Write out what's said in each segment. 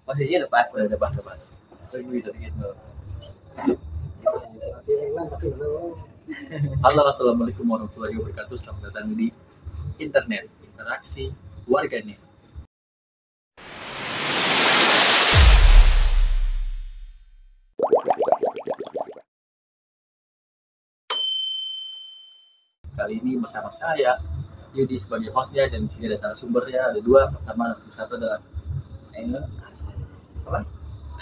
Posisinya lepas. Udah pas. Gitu. Halo, assalamualaikum warahmatullahi wabarakatuh. Selamat datang di internet, interaksi warganet. Kali ini bersama saya Yudi sebagai hostnya, dan di sini ada narasumbernya, ada dua. Pertama, satu adalah Ainul. apa?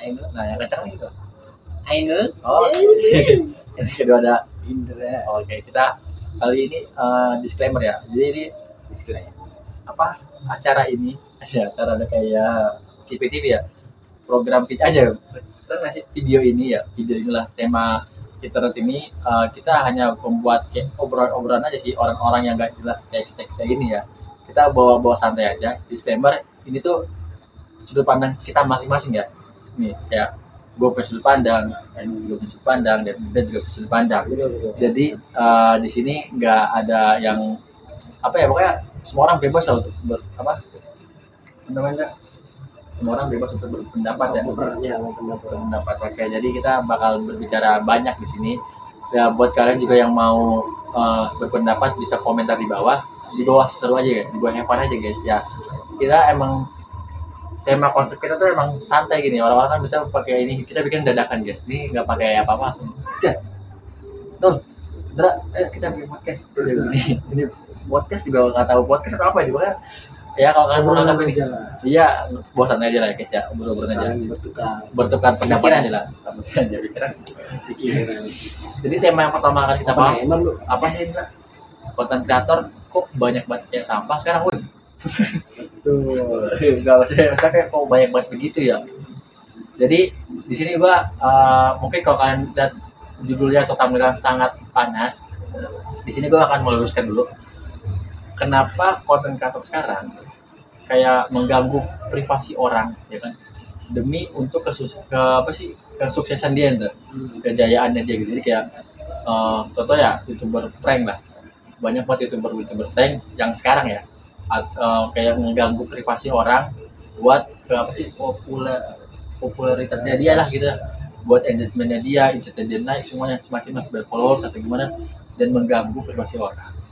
Ainul. Nah, yang kencang itu. Ainul. Oh, yang kedua ada Indra. Oke, kita kali ini disclaimer ya. Jadi ini Disclaimer. apa acara ini? Acara ada kayak KPTV ya. Program fit aja. Kita ngasih video ini ya. Video inilah tema internet ini. Kita hanya membuat kayak obrolan aja sih, orang-orang yang gak jelas kayak kita ini ya. Kita bawa santai aja. Disclaimer, ini tuh sudut pandang kita masing-masing ya. Nih kayak gue punya sudut pandang, juga punya sudut pandang, dan juga punya sudut pandang. Jadi di sini nggak ada yang apa ya, pokoknya semua orang bebas lah untuk namanya, semua orang bebas untuk berpendapat ya. Berpendapat. Oke, jadi kita bakal berbicara banyak di sini. Ya, buat kalian juga yang mau berpendapat bisa komentar di bawah seru aja ya, di bawah hepan aja guys ya. Kita emang tema konsep kita tuh emang santai gini, orang-orang kan bisa pakai ini, kita bikin dadakan guys, ini nggak pakai apa-apa langsung. Nol, Dra, kita bikin podcast. Ini podcast juga nggak tahu podcast atau apa juga ya. Kalau kalian mau nganggap ini, iya bosan aja lah guys ya, obrol aja, bertukar pendapat aja lah. Jadi tema yang pertama akan kita bahas apa sih, Dra? Konten kreator kok banyak banget kayak sampah sekarang, woi. Nggak usah kayak kok banyak banget begitu ya. Jadi di sini gua mungkin kalau kalian lihat judulnya atau thumbnail sangat panas, di sini gua akan meluruskan dulu kenapa konten kreator sekarang kayak mengganggu privasi orang ya kan, demi untuk kesuksesan dia, kejayaannya dia gitu. Jadi kayak contoh ya, YouTuber prank lah, banyak buat YouTuber prank yang sekarang ya, kayak mengganggu privasi orang buat popularitasnya dia lah gitu, buat engagementnya dia naik semuanya, semakin berfollowers atau gimana, dan mengganggu privasi orang.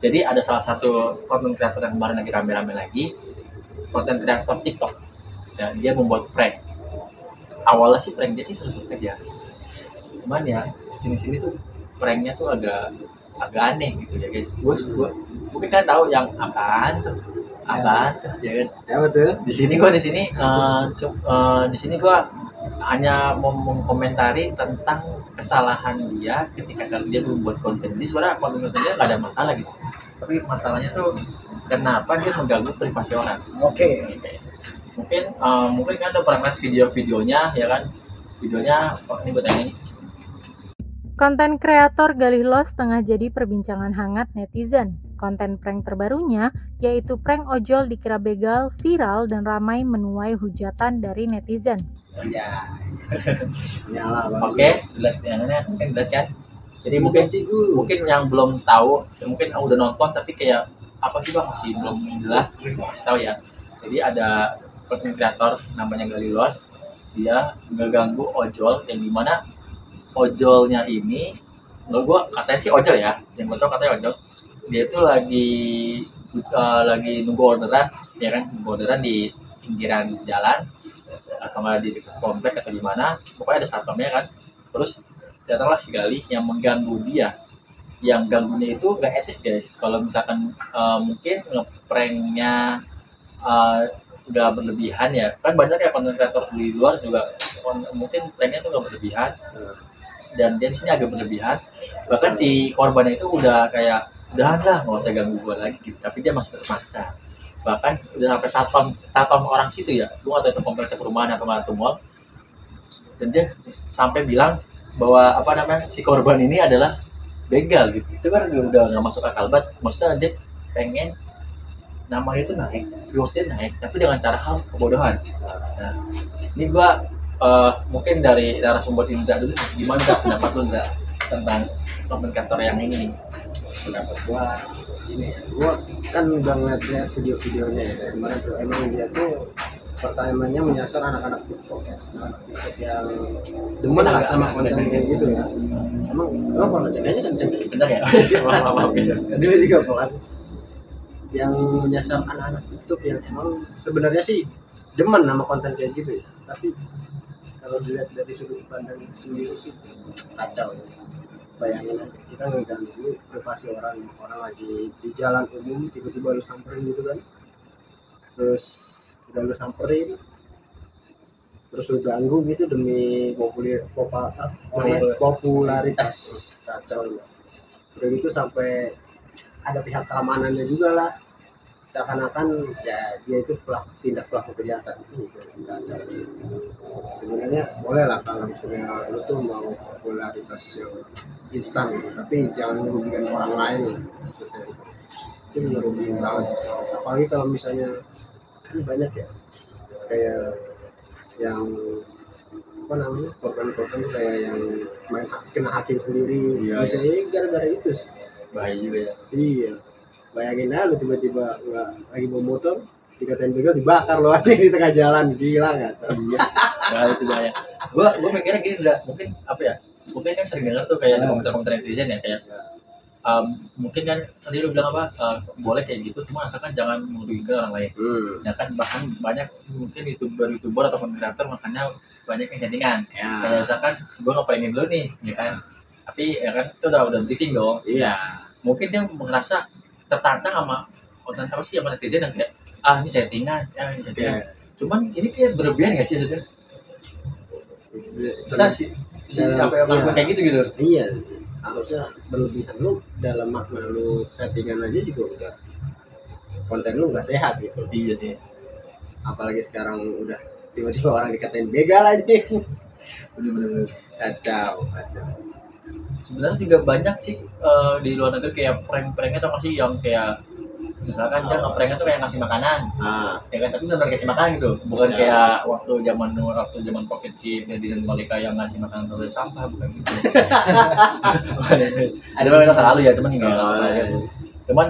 Jadi ada salah satu konten kreator yang kemarin lagi rame-rame lagi, konten kreator TikTok ya, dia membuat prank. Awalnya sih prank dia sih seru-seru aja, cuman ya sini tuh pranknya tuh agak aneh gitu ya guys. Gue mungkin kan tahu yang apaan tuh ya kan. Di sini gue hanya mau mengomentari tentang kesalahan dia ketika dia membuat konten. Ini sebenarnya konten-kontennya nggak ada masalah gitu, tapi masalahnya tuh kenapa dia mengganggu privasi orang. Oke. Mungkin kan udah pernah lihat videonya ya kan. Videonya ini gue tanya ini. Konten kreator Galih Lost tengah jadi perbincangan hangat netizen. Konten prank terbarunya, yaitu prank ojol dikira begal, viral dan ramai menuai hujatan dari netizen. Oke, lihat yang ini mungkin lihat kan. Jadi mungkin yang belum tahu, mungkin udah nonton tapi kayak apa sih bang, masih belum jelas, masih tahu ya. Jadi ada konten kreator namanya Galih Lost, dia ngeganggu ojol, yang dimana ojolnya ini, gue katanya sih ojol ya, yang gue tau katanya ojol. Dia tuh lagi nunggu orderan ya kan, nunggu orderan di pinggiran jalan atau nggak di dekat komplek atau di mana, pokoknya ada satpamnya kan. Terus datanglah si Galih yang mengganggu dia. Yang ganggunya itu nggak etis guys. Kalau misalkan mungkin ngepranknya nggak berlebihan ya kan, banyak ya konten kreator di luar juga mungkin pranknya tuh nggak berlebihan, dan dia di sini agak berlebihan. Bahkan si korbannya itu udah kayak udahan lah, nggak usah ganggu gue lagi gitu, tapi dia masih terpaksa. Bahkan udah sampai satpam orang situ ya, gue nggak tahu itu komplek perumahan atau mall, dan dia sampai bilang bahwa si korban ini adalah begal gitu. Itu kan udah nggak masuk akal banget. Maksudnya dia pengen namanya itu naik, viewersnya naik, tapi dengan cara hal kebodohan. Nah, ini gua mungkin dari narasumber Indra dulu, gimana pendapat lu Indra tentang konten kreator yang ini nih? Pendapat gua ini ya, gua kan udah ngeliat video-videonya ya, dari mana tuh emang dia tuh pertamanya menyasar anak-anak TikTok ya, anak TikTok yang demen lah sama konten kayak gitu ya. Emang kalau cengkehnya kenceng Bentar ya. Maaf guys. dia juga pelan yang menyasar anak-anak TikTok yang emang sebenarnya sih demen sama konten kayak gitu ya, tapi kalau dilihat dari sudut pandang sendiri sih kacau ya. Bayangin aja kita ngeganggu privasi orang lagi di jalan umum tiba-tiba lu samperin gitu kan, terus udah lu samperin terus lu ganggu gitu demi popularitas. Kacau ya. Udah gitu sampai ada pihak keamanannya juga lah, seakan-akan ya dia itu tindak pelaku kejahatan itu kacau sih. Sebenarnya boleh lah kalau misalnya lu tuh mau popularitas yang instan gitu, tapi jangan merugikan orang lain lah maksudnya. Itu merugikan banget, apalagi kalau misalnya kan banyak ya kayak yang apa namanya korban-korban tuh kayak yang main kena hakim sendiri. Iya, misalnya gara-gara itu sih. Bahaya juga ya. Iya, bayangin aja lu tiba-tiba nggak lagi bawa motor dikatain begal dibakar lo aja di tengah jalan, gila nggak? Iya. Nah, itu bahaya. Gua mikirnya gini udah mungkin apa ya? Mungkin kan sering dengar tuh kayak komentar-komentar netizen ya kayak mungkin kan tadi lu bilang apa boleh kayak gitu cuma asalkan jangan merugikan orang lain. Ya kan bahkan banyak mungkin youtuber ataupun kreator makanya banyak yang settingan. Ya. Kayak misalkan gua ngepengen dulu nih, ya kan. Tapi ya kan itu udah briefing dong. Iya. Mungkin dia merasa tertantang sama konten apa sih sama netizen yang kayak ini settingan, ini settingan. Iya. Cuman ini kayak berlebihan nggak sih sebenarnya? Bisa sih, bisa apa yang kayak gitu. Iya, harusnya berlebihan. Lu dalam makna lu settingan aja juga udah konten lu nggak sehat gitu. Iya sih. Apalagi sekarang udah tiba-tiba orang dikatain begal aja. Bener-bener. Kacau. Sebenarnya juga banyak sih di luar negeri kayak prank-pranknya atau masih yang kayak misalkan dia nge-pranknya tuh kayak ngasih makanan. Ya kan, tapi benar kasih makanan gitu. Bukan kayak waktu zaman Covid sih Ferdinand Malika yang ngasih makanan dari sampah, bukan gitu. Ada beberapa masa lalu ya, cuman enggak gitu. Cuman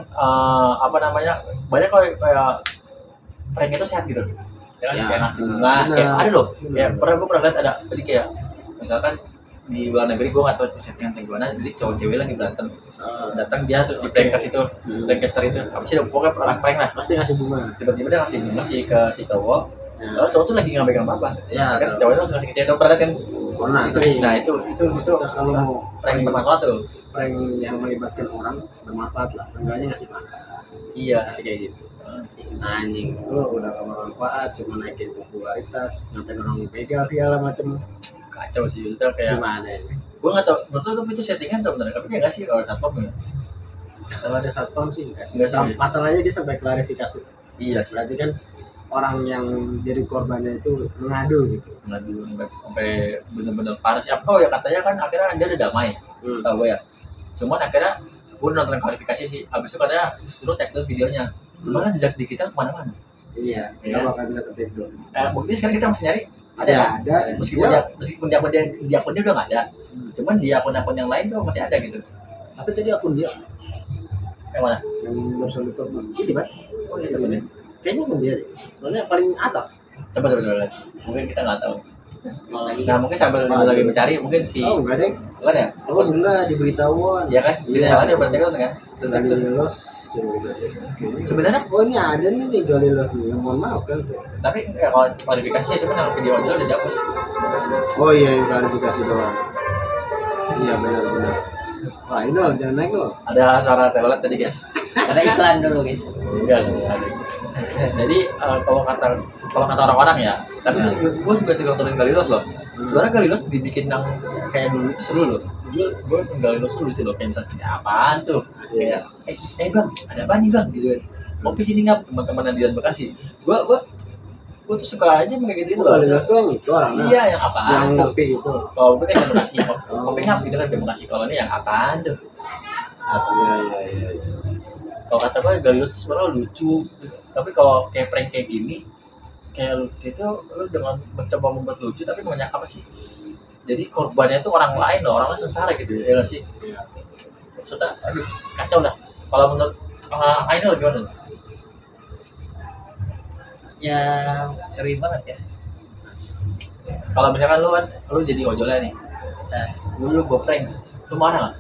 apa namanya? Banyak kayak prank itu sehat gitu. Ya kan kayak ngasih bunga, kayak ada loh. Kayak gue pernah lihat ada jadi kayak misalkan di luar negeri gue nggak tahu settingan kayak gimana, jadi cowok cewek lagi berantem datang dia terus si prankers itu prankster itu apa sih pokoknya prank lah Pasti ngasih bunga. tiba-tiba dia ngasih bunga sih ke si cowok lalu cowok tuh lagi nggak pegang apa Ya, kan si cowok itu langsung ngasih ke cewek pernah kan pernah. nah itu Kalau mau prank bermanfaat tuh prank yang melibatkan orang bermanfaat lah, enggaknya ngasih makan. iya Kasih kayak gitu. Anjing, lu udah gak bermanfaat, cuma naikin popularitas, ngapain orang begal segala macem. kacau sih itu kayak Gimana ini? gue nggak tahu menurut lu itu settingan atau bener tapi kayak nggak sih kalau satpam ya Kalau ada satpam sih enggak sih. Enggak sih. Masalahnya dia sampai klarifikasi. iya sih Berarti kan orang yang jadi korbannya itu mengadu gitu. ngadu sampai bener-bener parah sih apa ya katanya kan akhirnya dia udah damai tahu gue ya cuman akhirnya gue nonton klarifikasi sih habis itu katanya disuruh cek dulu videonya cuman jejak di kita kemana-mana Iya, Iya. kalau kan bisa ketip dong. buktinya sekarang kita masih nyari Ada. meskipun di akunnya udah nggak ada cuman di akun-akun yang lain tuh masih ada gitu Tapi tadi akun dia yang mana yang Nusul itu ini Pak. oh iya bener Kayaknya akun dia deh. Soalnya paling atas. coba lihat mungkin kita nggak tahu nah mungkin sambil lagi mencari mungkin si Oh, enggak deh. kan ya Oh, enggak diberitahuan. ya kan di Iya. jalan ya berarti kan kan Galilos. sebenarnya Oh, ini ada nih Galilos nih. Mohon maaf kan tuh. tapi ya kalau klarifikasinya cuma yang video aja udah dihapus Oh iya, yang klarifikasi doang. Iya benar. Wah, ini loh, jangan naik loh. ada suara telolet tadi guys Ada iklan dulu guys. enggak jadi kalau kata orang-orang ya tapi gue juga sering nontonin Galilos loh sebenarnya Galilos dibikin yang kayak dulu itu seru loh gue Galilos tuh lucu loh kayak misalnya apaan tuh kayak bang ada apa nih bang gitu kan kopi sini nggak teman-teman Dian Bekasi gue tuh suka aja kayak gitu loh Galilos tuh yang itu orangnya. iya yang apaan Yang tuh ngopi itu. kalau gue kan yang Bekasi kopi ngap gitu kan yang Bekasi kalau ini yang apaan tuh Iya. kalau kata gue Galilos tuh sebenarnya lucu tapi kalau kayak prank kayak gini kayak lucu itu lu dengan mencoba membuat lucu tapi banyak apa sih jadi korbannya itu orang lain loh orang lain sengsara gitu ya nggak sih maksudnya aduh kacau dah kalau menurut Ainul gimana yang ngeri banget ya. Kalau misalkan lu jadi ojolnya nih, Nah, lu gue prank, lu marah nggak?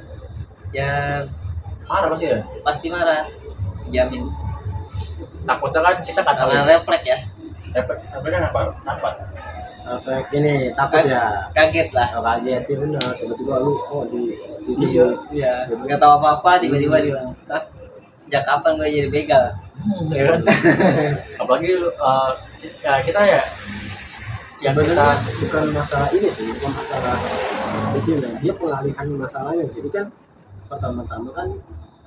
ya Marah pasti ya. pasti marah, jamin. Takutnya kan kita nggak tahu. Karena refleks ya, Efeknya apa? efek ini takut ya. kaget lah. Oh, kaget ya benar, tiba-tiba lu di Iya, nggak tahu apa-apa tiba-tiba dia bilang, "Hah, sejak kapan gue jadi begal?" Ya kan? Apalagi ya kita ya yang kita sebenarnya bukan masalah ini sih, bukan masalah itu ya, dia pengalihan masalahnya. Jadi kan pertama-tama kan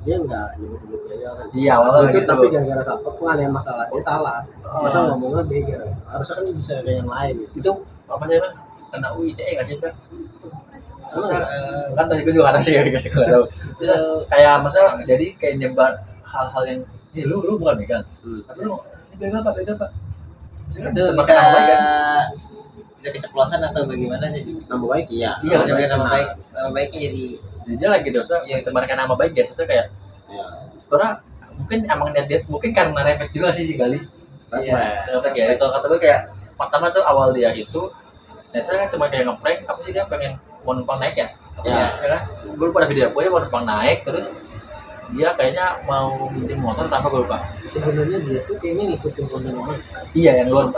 dia nggak nyebut-nyebut begal kan. iya awalnya Itu gitu. tapi gara-gara apa pengalihan masalah dia salah. Masa Oh. ngomongnya begal. Harusnya kan bisa kayak yang lain gitu. Itu apa sih Bang? Kena UITE nggak sih kan? Masa Eh, kan tadi gue juga nggak tahu sih ya dikasih nggak tahu. Terus, kayak masa jadi kayak nyebar hal-hal yang lu bukan begal, tapi lu ini begal pak. itu Termasuk bisa nama baik kan? bisa keceplosan atau bagaimana sih? Nama baik iya. Iya, Kalau dia nama benar. baik, nama baiknya jadi Jadi dia lagi dosa yang termarkan nama baik ya, maksudnya kayak Iya. sebenarnya mungkin emang dia mungkin karena refleks juga sih si Gali. Iya. Refleks ya. Kalau kata gue kayak pertama tuh awal dia itu ternyata kan cuma kayak ngeprank apa sih dia pengen mau numpang naik ya? Ya. Ya kan? Gue lupa ada video dia mau numpang naik terus dia kayaknya mau minjem motor tanpa gue lupa. Sebenarnya dia tuh kayaknya ngikutin konten orang. Iya yang luar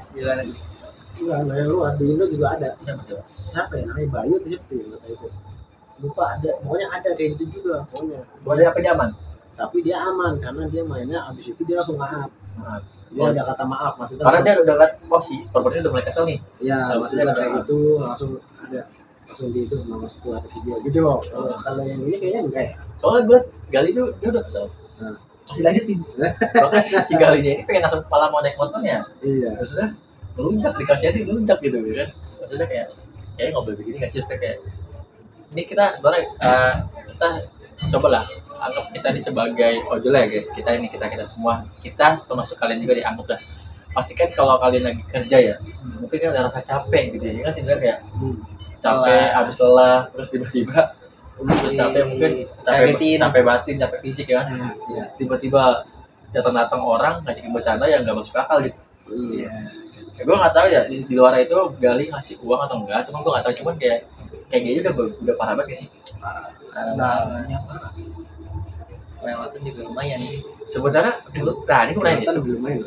gimana? Enggak yang luar di Indo juga ada. siapa? Siapa ya namanya Bayu atau siapa tuh yang kata itu? Lupa ada. Pokoknya ada kayak gitu juga pokoknya. Boleh apa dia aman? Tapi dia aman karena dia mainnya abis itu dia langsung maaf. Nah, Dia ada kata maaf maksudnya. karena dia udah liat oh si korbannya udah mulai kesel nih. ya Kalau maksudnya dia kayak ada- gitu langsung ada langsung di itu nama itu ada video gitu loh. Kalau yang ini kayaknya enggak ya. Soalnya gue Gali tuh dia udah kesel. Nah. Masih lanjutin. Soalnya si Galinya ini pengen langsung kepala mau naik motornya. Iya. Maksudnya melunjak dikasih aja melunjak gitu kan. Maksudnya kayak nggak boleh begini nggak sih? Maksudnya kayak ini kita sebenarnya kita cobalah anggap kita ini sebagai ojol ya guys. Kita semua kita termasuk kalian juga dianggap dah. Pastikan kalau kalian lagi kerja ya mungkin kan ada rasa capek gitu ya kan sih kayak capek habis lelah terus tiba-tiba udah capek mungkin capek batin capek fisik ya kan. Tiba-tiba datang orang ngajakin bercanda yang nggak masuk akal gitu. Iya. Ya, gue nggak tahu ya di luar itu Gali ngasih uang atau enggak, cuma gue nggak tahu cuman kayak gitu udah parah banget sih. Lewatnya juga lumayan sih. Sebenarnya nah ini gue nanya nih, Kan belum main.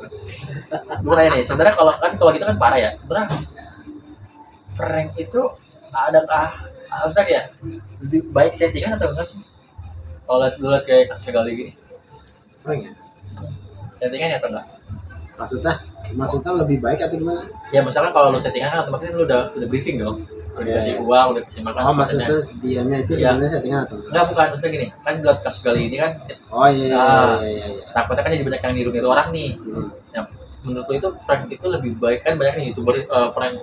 gue nanya nih sebenarnya kalau gitu kan parah ya. Sebenarnya prank itu adakah harusnya ya lebih baik settingan atau enggak sih? Kalau lihat kayak kasus Gali gini, Prank ya? settingan ya atau enggak? Maksudnya lebih baik atau gimana? Ya misalkan kalau lu settingan kan otomatis lu udah briefing dong, udah Iya, kasih iya. uang, udah kasih makan. Oh maksudnya dianya itu Iya. sebenarnya settingan atau Enggak bukan maksudnya gini, kan buat kasus Gali ini kan Oh iya Ah. iya. takutnya kan jadi banyak yang niru-niru orang nih. Ya, menurut lu itu prank itu lebih baik kan banyak nih youtuber prank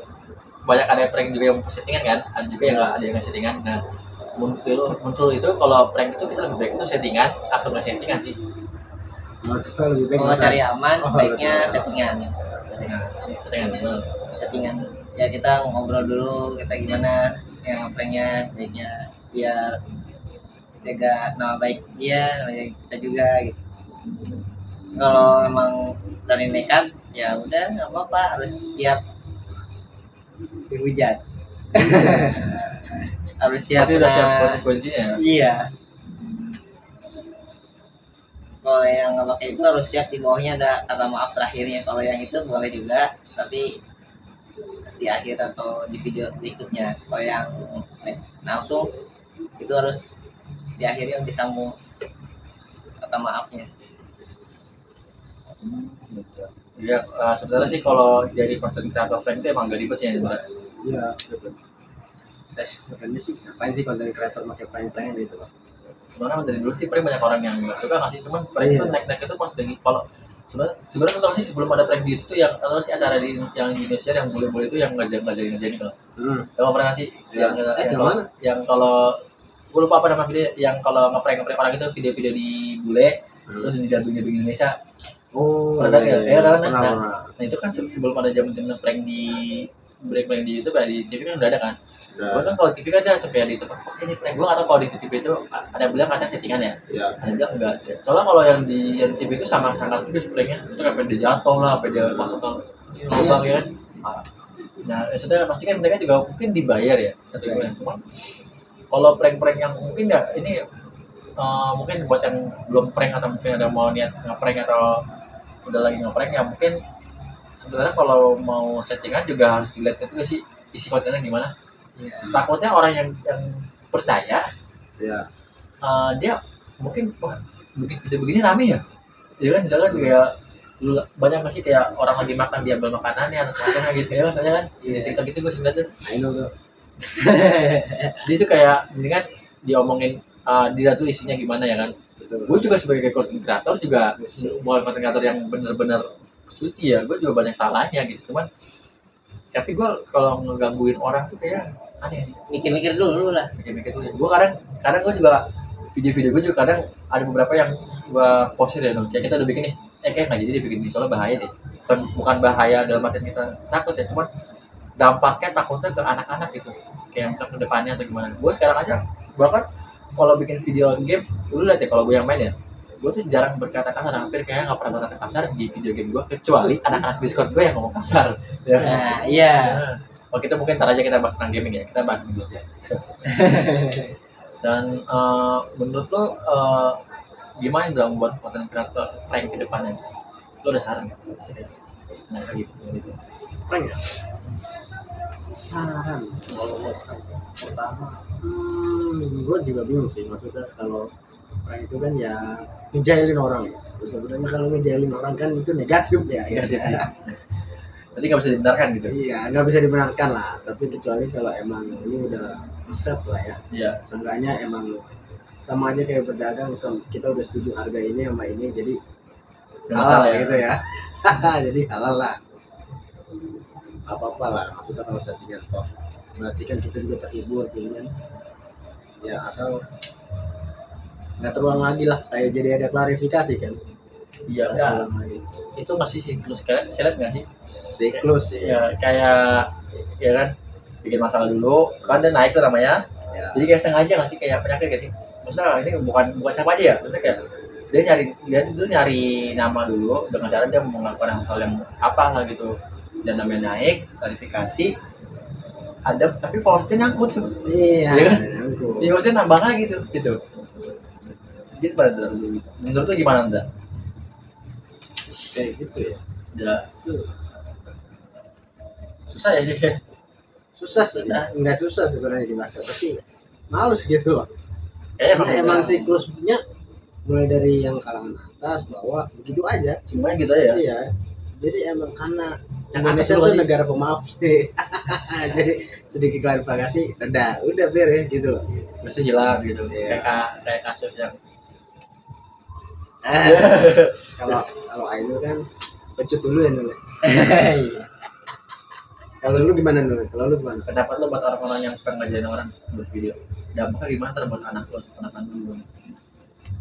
banyak ada prank juga yang settingan kan, ada juga yang nggak ada yang nggak settingan. Nah, menurut lu itu kalau prank itu kita lebih baik itu settingan atau nggak settingan sih? Maksudnya lebih baik Kalau masa- cari aman, Oh, sebaiknya lebih- settingan. Settingan bener. Settingan. Ya kita ngobrol dulu, kita gimana yang pranknya sebaiknya biar jaga nama baik dia, nama baik kita juga gitu. Kalau emang dari nekat, ya udah nggak apa-apa, harus siap dihujat. Harus siap. Tapi udah siap kena- konsekuensinya. Iya. Kalau yang nggak pakai itu harus siap di bawahnya ada kata maaf terakhirnya. Kalau yang itu boleh juga, tapi pasti akhir atau di video berikutnya. Kalau yang langsung itu harus di akhirnya disambung kata maafnya. Ya sebenarnya sih kalau jadi konten kreator prank itu emang gak ribet sih ya. Iya. betul. Tes sebenarnya sih ngapain sih konten kreator pakai prank-prank gitu loh. Sebenarnya dari dulu sih prank banyak orang yang nggak suka nggak sih, cuman prank itu Iya. naik-naik itu pas lagi kalau sebenarnya tuh tau sih sebelum ada prank di itu tuh yang atau sih acara yang di Indonesia yang bule-bule itu yang ngajarin kalau kamu pernah nggak sih Iya. Yang mana? yang kalau gue lupa apa nama video yang kalau ngeprank orang itu video-video di bule terus di dunia Indonesia Oh, pernah ya kan pernah, nah, pernah. nah itu kan sebelum ada zaman prank di prank di YouTube ya, di TV kan udah ada kan. Udah. Gue kan kalau TV kan dia sampai di tempat ini prank. Gue nggak tahu kalau di TV itu ada bilang katanya settingan ya. Ya. Ada bilang enggak. Soalnya kalau yang di TV itu sama sangat tipis pranknya. Itu sampai dia jatuh lah, sampai dia masuk ke lubang ya kan. Nah, sudah pasti kan mereka juga mungkin dibayar ya. Tapi cuma kalau prank-prank yang mungkin ya ini mungkin buat yang belum prank atau mungkin ada mau niat ngeprank atau udah lagi ngeprank ya mungkin sebenarnya kalau mau settingan juga harus dilihat juga sih isi kontennya gimana. Takutnya orang yang percaya Ya. dia mungkin wah bikin video begini rame ya. Dia kan misalkan kayak banyak masih kayak orang lagi makan dia ambil makanannya atau semacamnya gitu ya kan di TikTok itu gue sebenarnya I know tuh. dia itu kayak mendingan diomongin dia tuh isinya gimana ya kan. Gue juga sebagai content creator juga bukan content creator yang benar-benar suci ya, gue juga banyak salahnya gitu. Cuman tapi gue kalau ngegangguin orang tuh kayak aneh. Mikir-mikir dulu lah. Mikir-mikir dulu. Gue kadang gue juga video-video gue juga kadang ada beberapa yang gue postir ya dong. Kayak kita udah bikin nih, kayak nggak jadi dibikin ini soalnya bahaya deh. Bukan bahaya dalam arti kita takut ya, cuman dampaknya takutnya ke anak-anak gitu. Kayak ke depannya atau gimana. Gue sekarang aja bahkan kalau bikin video game, lu lihat ya kalau gue yang main ya, gue tuh jarang berkata kasar, hampir kayak nggak pernah berkata kasar di video game gue kecuali anak-anak Discord gue yang ngomong kasar. Ya. Nah, iya. Oh kita mungkin ntar aja kita bahas tentang gaming ya, kita bahas dulu ya. Dan menurut lo gimana dalam membuat konten kreator prank ke depannya? Lo ada saran nggak? Nah gitu. Prank ya? Saran kalau buat pertama, gue juga bingung sih maksudnya kalau prank itu kan ya ngejailin orang ya. Sebenarnya kalau ngejailin orang kan itu negatif ya. Berarti nggak bisa dibenarkan gitu? Iya, nggak bisa dibenarkan lah. Tapi kecuali kalau emang ini udah riset lah ya. Iya. Seenggaknya emang sama aja kayak berdagang, kita udah setuju harga ini sama ini, jadi halal ya. Gitu ya. Jadi halal lah. Apa-apa lah, maksudnya kalau settingan toh. Berarti kan kita juga terhibur dengan ya asal nggak terulang lagi lah, kayak jadi ada klarifikasi kan. Iya, ya. Itu masih siklus kalian, saya lihat nggak sih? Siklus Ya, kayak ya kan bikin masalah dulu, kan dan naik tuh namanya. ya. Jadi kayak sengaja nggak sih kayak penyakit nggak sih? Maksudnya ini bukan siapa aja ya, maksudnya kayak dia dulu nyari nama dulu dengan cara dia melakukan hal yang apa lah gitu, dan namanya naik, klarifikasi, ada tapi followersnya nyangkut tuh. Iya Iya kan? nyangkut. Iya maksudnya nambah lagi gitu. Gitu pada menurut tuh gimana Anda? Kayak gitu ya. Ya, susah ya sih. Susah sih, nggak susah sebenarnya dimasak, tapi males gitu loh. Kayaknya Emang siklusnya mulai dari yang kalangan atas bawah begitu aja. semuanya gitu aja ya. Iya. Jadi emang karena Yang Indonesia atas dulu tuh sih. negara pemaaf sih. Jadi sedikit klarifikasi, udah beres gitu loh. Mesti hilang gitu. Iya. Kayak kasus yang Kalau Ainu kan pecut dulu ya Nul. Kalau lu gimana Nul? Kalau lu gimana? pendapat lo buat orang-orang yang suka ngajarin orang buat video. Dampaknya gimana ntar buat anak lo, anak lo?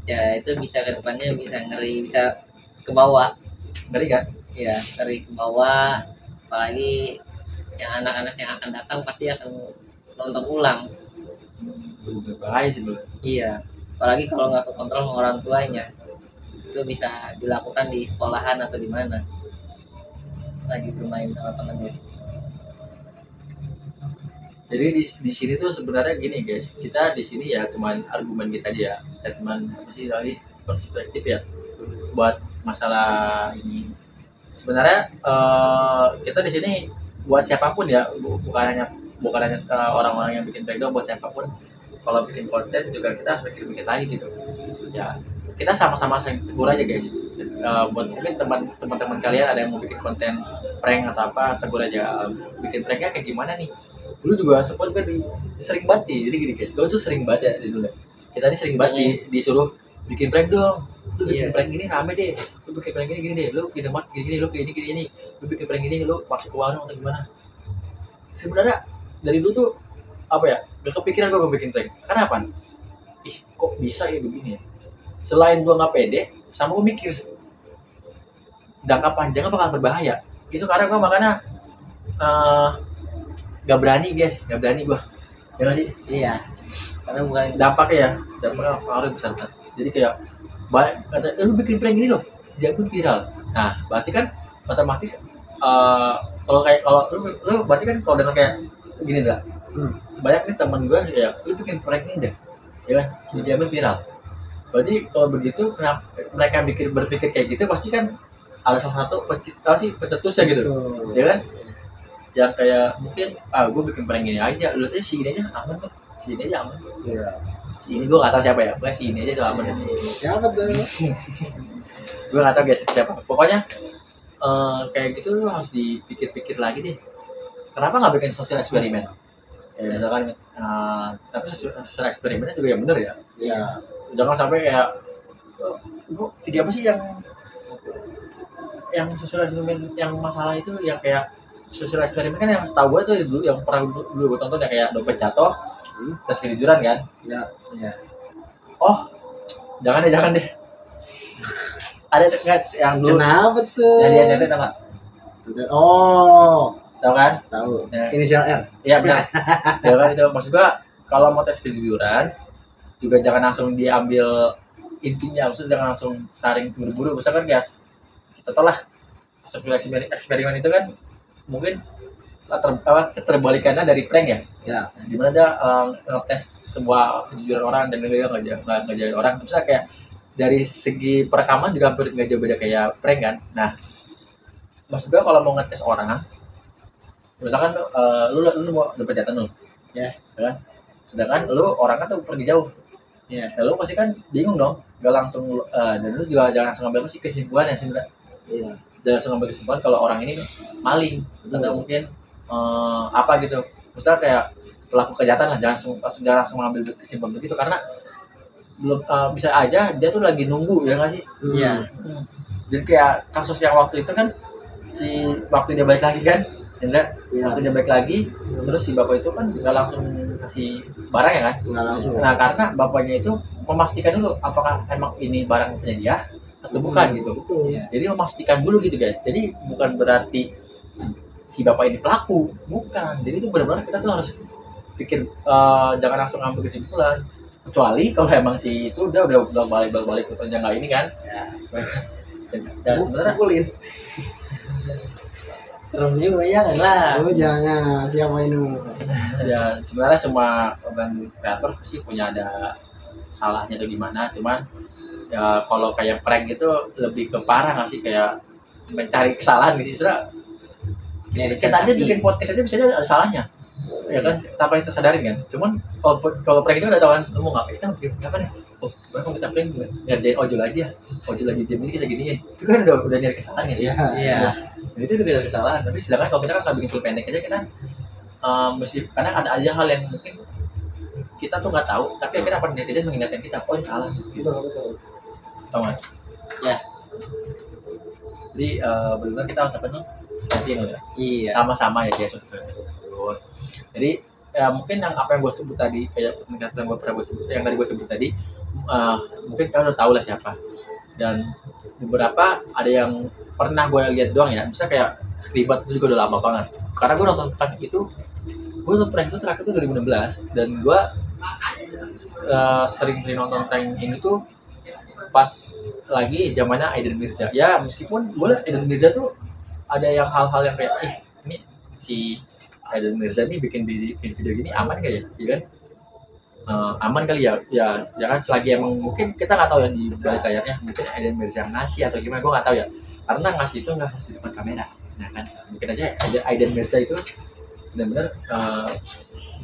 Ya itu bisa ke depannya bisa ngeri, bisa ke bawah. Ngeri kan? Ya, ngeri ke bawah. Apalagi yang anak-anak yang akan datang pasti akan nonton ulang. Bahaya sih dulu. Iya, apalagi kalau nggak kekontrol sama orang tuanya. Itu bisa dilakukan di sekolahan atau di mana. Lagi bermain sama temannya. Jadi di sini tuh sebenarnya gini guys, kita di sini ya cuman argumen kita aja, statement apa sih tadi, perspektif ya buat masalah ini. Sebenarnya kita di sini buat siapapun ya, bukan hanya orang-orang yang bikin breakdown, buat siapapun. Kalau bikin konten juga kita harus mikir-mikir lagi gitu. Ya kita sama-sama saling tegur aja guys. Buat mungkin teman-teman kalian ada yang mau bikin konten prank atau apa, tegur aja. Bikin pranknya kayak gimana nih? Dulu juga sempat kan sering banget nih. Jadi gini guys, gue tuh sering banget ya dulu. Kita ini sering banget disuruh bikin prank dong. Lu bikin prank gini rame deh. Lu bikin prank gini deh. Lu bikin demot gini, lu kayak gini. Lu bikin prank gini, lu masuk ke warung atau gimana? Sebenarnya dari dulu tuh apa ya? Gak kepikiran gue mau bikin prank. Karena apa? Ih, kok bisa ya begini ya? Selain gue nggak pede, sama gue mikir jangka panjangnya bakal berbahaya. Itu karena gue makanya nggak berani guys, nggak berani gua ya nggak sih. Iya, karena bukan Dampaknya pengaruh besar banget. Jadi kayak kata lu bikin prank gini loh jadi viral. Nah berarti kan otomatis kalau lu berarti kan kalau dengan kayak gini dah banyak nih teman gue kayak lu bikin prank ini deh ya kan dijamin viral. Berarti kalau begitu kenapa mereka berpikir kayak gitu pasti kan ada salah satu pencetusnya gitu ya kan, yang kayak mungkin gue bikin prank ini aja lu tuh si ini aja aman kok, si ini aja aman. Iya. Si ini gue nggak tahu siapa ya, pokoknya si ini aja tuh aman. Siapa tuh? Gue nggak tahu guys siapa, pokoknya kayak gitu lu harus dipikir-pikir lagi deh. Kenapa nggak bikin sosial eksperimen? Ya misalkan tapi sosial eksperimennya juga yang bener ya. Iya. Jangan sampai kayak gue video apa sih yang sosial eksperimen yang masalah itu yang kayak sosial eksperimen kan yang setahu gue tuh dulu yang pernah dulu gue tonton ya kayak dompet jatuh terus ketiduran kan. Ya. Ya. Oh jangan deh ada nggak yang dulu Kenapa tuh? yang dia nyetet apa Oh, tahu kan? tahu. Ya. Inisial R. Iya benar. Ya kan itu maksud gua kalau mau tes kejujuran juga jangan langsung diambil intinya, maksudnya jangan langsung saring buru-buru. Misalkan guys, kita tahu lah eksperimen itu kan mungkin keterbalikannya dari prank ya. Ya. Nah, dimana dia ngetes sebuah kejujuran orang dan dia nggak ngejalan orang. Misalnya kayak dari segi perekaman juga hampir nggak jauh beda kayak prank kan. Nah, maksud gua kalau mau ngetes orang, misalkan lu mau dapat jatah nih, ya kan? Sedangkan lu orangnya tuh pergi jauh, ya lu pasti kan bingung dong, gak langsung dan lu juga jangan langsung ngambil sih kesimpulan ya sebenarnya. Iya. Jangan langsung ngambil kesimpulan kalau orang ini maling atau mungkin apa gitu. Misalnya kayak pelaku kejahatan lah, jangan langsung ngambil kesimpulan begitu karena belum bisa aja dia tuh lagi nunggu ya nggak sih? Iya. Jadi kayak kasus yang waktu itu kan si waktu dia balik lagi kan, enggak? Waktu dia balik lagi, terus si bapak itu kan nggak langsung kasih barang ya kan? Nggak langsung. Nah karena bapaknya itu memastikan dulu apakah emang ini barang punya dia atau bukan gitu. Jadi memastikan dulu gitu guys. Jadi bukan berarti si bapak ini pelaku, bukan. Jadi itu benar-benar kita tuh harus pikir jangan langsung ambil kesimpulan. Kecuali kalau emang si itu udah balik ke nggak ini kan. Ya sebenarnya Serem juga ya lah. Oh jangan, siapa ini? ya sebenarnya semua konten kreator pasti punya ada salahnya atau gimana, cuman ya kalau kayak prank itu lebih ke parah nggak sih, kayak mencari kesalahan gitu. Sebenarnya kita aja bikin podcast aja bisa ada salahnya ya kan, tanpa kita sadarin kan. Cuman kalau prank itu udah tahu kan, lu mau ngapain, kita bikin apa nih, oh kalau kita prank ngerjain ojol aja jam ini kita giniin, itu kan udah nyari kesalahannya sih. Iya. Dan itu udah ada kesalahan. Tapi sedangkan kalau kita kan bikin full pendek aja, kita mesti kadang ada aja hal yang mungkin kita tuh nggak tahu, tapi akhirnya apa netizen mengingatkan kita, oh ini salah gitu. Tahu nggak? Ya. Jadi benar kita harus apa nih? Continue ya. Iya. Sama-sama ya guys. Jadi ya mungkin yang apa yang gue sebut tadi, kayak peningkatan yang gue pernah sebut, yang tadi gue sebut tadi, mungkin kalian udah tahu lah siapa. Dan beberapa ada yang pernah gue lihat doang ya, misalnya kayak Skribat itu juga udah lama banget. Karena gue nonton prank itu terakhir itu 2016, dan gue sering nonton prank ini tuh pas lagi zamannya Aiden Mirza. Ya meskipun gue liat Aiden Mirza tuh ada yang hal-hal yang kayak ini si Aiden Mirza nih bikin video gini aman gak ya, iya kan? Aman kali ya jangan selagi emang mungkin kita nggak tahu yang di balik layarnya, mungkin Aiden Mirza ngasih atau gimana, gue nggak tahu ya, karena ngasih itu nggak harus di depan kamera, nah kan mungkin aja Aiden Mirza itu benar-benar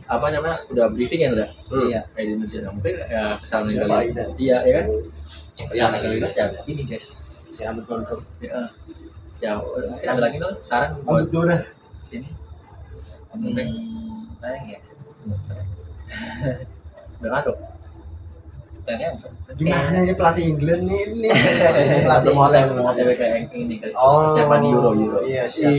apa namanya udah briefing ya udah. Iya Aiden Mirza mungkin kesalahan kali iya ya kan, kesalahan kali ya ini guys, Saya ambil kontrol. ya mungkin ada lagi tuh saran buat ini Banyak ya. dengan tuh Gimana ini pelatih England nih ini? pelatih mau OTW kayak ini kayak siapa di Euro. Iya siap.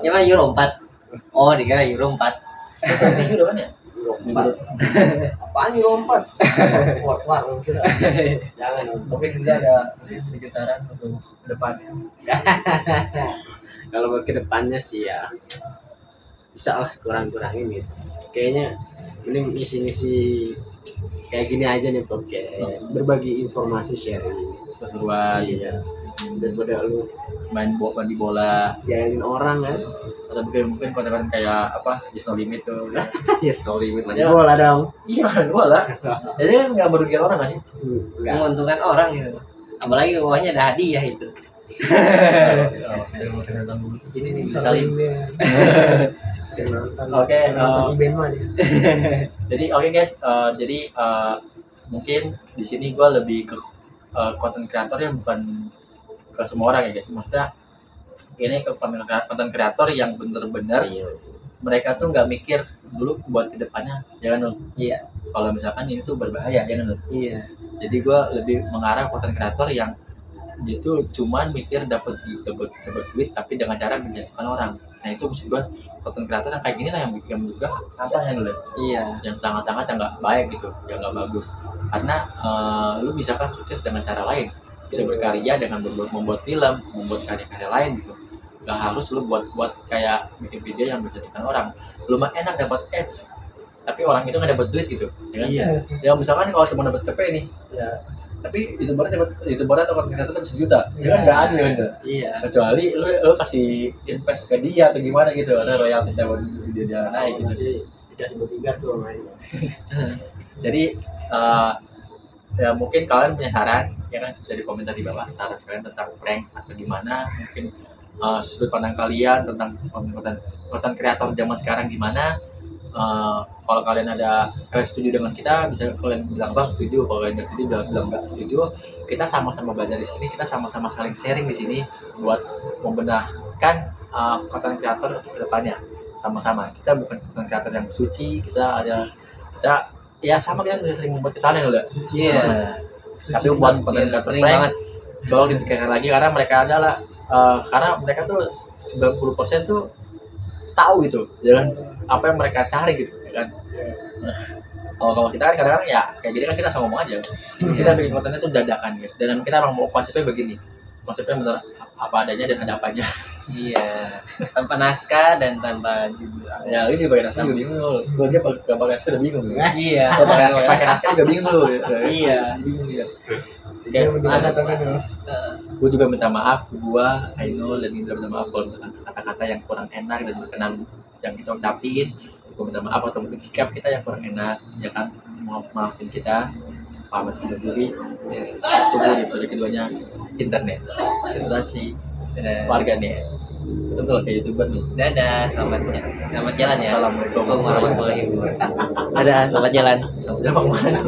Ya mah Euro 4. Oh, dikira Euro 4. Euro kan ya? Euro 4. Apaan Euro 4? War kira. Jangan. Mungkin juga ada sedikit saran untuk kedepannya. Kalau buat kedepannya sih ya bisa lah kurang-kurangin gitu. Kayaknya mending ngisi-ngisi kayak gini aja nih Bob, kayak berbagi informasi, sharing. seru-seruan Iya. Daripada lu main bola jalanin orang kan. atau mungkin konten kayak apa Just No Limit tuh ya. Ya story with Ya. bola dong. Iya kan bola jadi kan nggak merugikan orang nggak sih Enggak. Menguntungkan orang gitu. Apalagi bawahnya ada hadiah itu. sering nonton dulu ini nih bisa saling Sering nonton. Oke, nonton event mah dia. jadi oke guys jadi mungkin di sini gue lebih ke konten kreator yang bukan ke semua orang ya guys, maksudnya ini ke konten kreator yang bener-bener Iya. mereka tuh nggak mikir dulu buat kedepannya jangan loh Iya. kalau misalkan ini tuh berbahaya jangan loh. Iya. Jadi gue lebih mengarah konten kreator yang dia tuh cuman mikir dapat duit tapi dengan cara menjatuhkan orang. Nah itu maksud gue konten kreator yang kayak gini lah yang juga sampahnya dulu Iya. yang sangat-sangat yang nggak baik gitu, yang nggak bagus. Karena lu bisa kan sukses dengan cara lain, bisa berkarya dengan membuat film, membuat karya-karya lain gitu. Gak harus lu buat kayak bikin video yang menjatuhkan orang. Lu mah enak dapat ads, tapi orang itu nggak dapat duit gitu, ya kan? Iya. Ya misalkan kalau cuma dapat CP nih, Ya. tapi youtuber atau konten kreator dapat 1 juta, ya kan nggak adil gitu. Iya. Kecuali lu kasih invest ke dia atau gimana gitu, ada royalti buat video dia naik gitu. Jadi dikasih bodyguard tuh main. Jadi ya mungkin kalian punya saran ya kan, bisa di komentar di bawah saran kalian tentang prank atau gimana, mungkin sudut pandang kalian tentang konten kreator zaman sekarang gimana. Kalau kalian setuju dengan kita, bisa kalian bilang bang setuju, kalau kalian nggak setuju bilang nggak setuju. Kita sama-sama belajar di sini, kita sama-sama saling sharing di sini buat membenahkan konten kreator ke depannya sama-sama. Kita bukan konten kreator yang suci, kita ya sama, kita sudah sering membuat kesalahan udah suci. Iya. Tapi buat konten kreator Sering prank, banget. tolong dipikirkan lagi karena mereka adalah karena mereka tuh 90% tuh tahu gitu, ya kan, apa yang mereka cari gitu, ya kan. Kalau kita kan kadang-kadang ya kayak gini kan kita asal ngomong aja, kita bikin kontennya tuh dadakan guys, dan kita emang mau konsepnya begini, konsepnya bener apa adanya dan ada apanya. Iya. Tanpa naskah dan tanpa judul. Ya ini pakai naskah juga bingung loh, gue aja pakai naskah udah bingung. Iya. Kalau pakai naskah juga bingung loh. Iya. Bingung ya. Dia Oke, udah kan tuh. gue juga minta maaf, Ainul dan Indra minta maaf kalau misalkan kata-kata yang kurang enak dan berkenan yang kita ucapin. Gue minta maaf atau mungkin sikap kita yang kurang enak, ya kan, maafin kita. Pamit undur diri. Tunggu di episode keduanya internet edukasi warganet. Itu kalau kayak youtuber nih. Dadah, selamat jalan ya. Assalamualaikum warahmatullahi wabarakatuh. Dadah, Selamat jalan. selamat jalan. Mau kemana?